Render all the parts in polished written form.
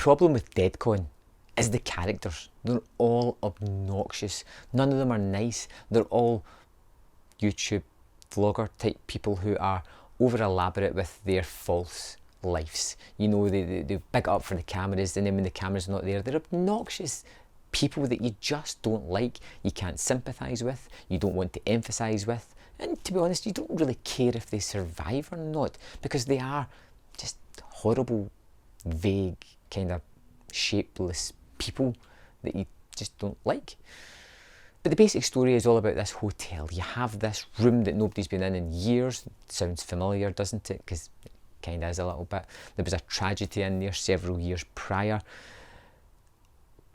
problem with Deadcon is the characters. They're all obnoxious. None of them are nice. They're all YouTube vlogger type people who are over elaborate with their false lives. You know, they big up for the cameras, and then when the camera's not there, they're obnoxious people that you just don't like, you can't sympathise with, you don't want to emphasise with, and to be honest, you don't really care if they survive or not, because they are just horrible, vague, kind of shapeless people that you just don't like. But the basic story is all about this hotel. You have this room that nobody's been in years. It sounds familiar, doesn't it? Because it kind of is a little bit. There was a tragedy in there several years prior.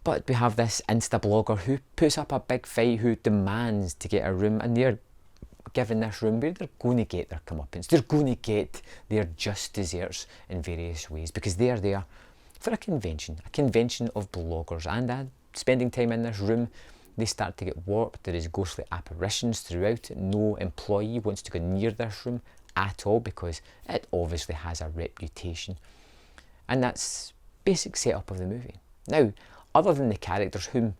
But we have this Insta blogger who puts up a big fight, who demands to get a room, and they're given this room where they're going to get their comeuppance. They're going to get their just desserts in various ways, because they're there for a convention of bloggers, and spending time in this room, they start to get warped. There is ghostly apparitions throughout it. No employee wants to go near this room at all because it obviously has a reputation. And that's basic setup of the movie. Now, other than the characters, whom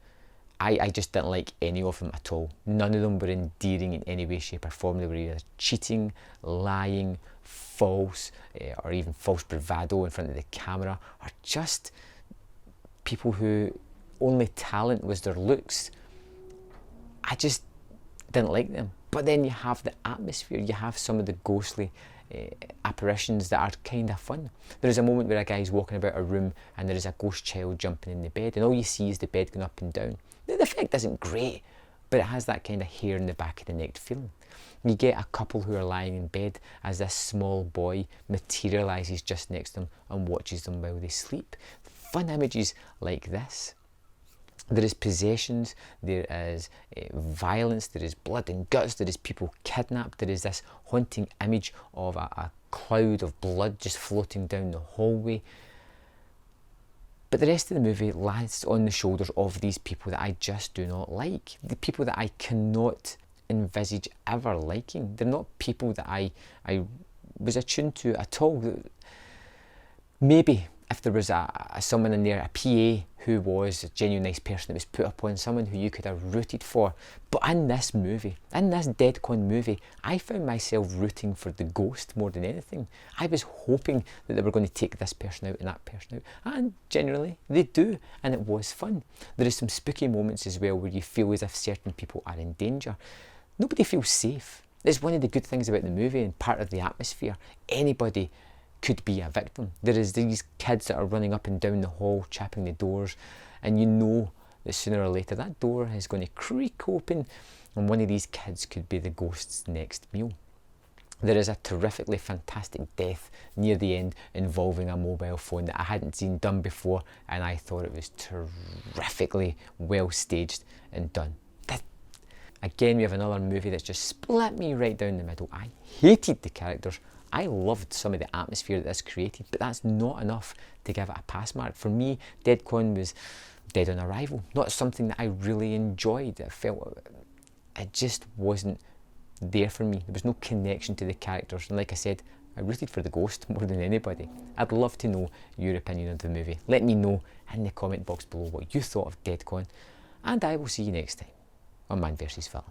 I just didn't like any of them at all. None of them were endearing in any way, shape or form. They were either cheating, lying, false, or even false bravado in front of the camera, or just people who only talent was their looks. I just didn't like them. But then you have the atmosphere, you have some of the ghostly apparitions that are kind of fun. There is a moment where a guy's walking about a room and there is a ghost child jumping in the bed, and all you see is the bed going up and down. The effect isn't great, but it has that kind of hair in the back of the neck feeling. You get a couple who are lying in bed as this small boy materialises just next to them and watches them while they sleep. Fun images like this. There is possessions, there is violence, there is blood and guts, there is people kidnapped, there is this haunting image of a cloud of blood just floating down the hallway. But the rest of the movie lies on the shoulders of these people that I just do not like. The people that I cannot envisage ever liking. They're not people that I was attuned to at all. Maybe if there was someone in there, a PA who was a genuine nice person that was put upon, someone who you could have rooted for. But in this movie, in this Deadcon movie, I found myself rooting for the ghost more than anything. I was hoping that they were going to take this person out and that person out, and generally they do, and it was fun. There is some spooky moments as well where you feel as if certain people are in danger. Nobody feels safe. It's one of the good things about the movie and part of the atmosphere. Anybody could be a victim. There is these kids that are running up and down the hall, chapping the doors, and you know that sooner or later that door is going to creak open and one of these kids could be the ghost's next meal. There is a terrifically fantastic death near the end involving a mobile phone that I hadn't seen done before, and I thought it was terrifically well staged and done. Again, we have another movie that's just split me right down the middle. I hated the characters. I loved some of the atmosphere that this created, but that's not enough to give it a pass mark. For me, Deadcon was dead on arrival, not something that I really enjoyed. It just wasn't there for me. There was no connection to the characters, and like I said, I rooted for the ghost more than anybody. I'd love to know your opinion of the movie. Let me know in the comment box below what you thought of Deadcon, and I will see you next time on Man vs. Film.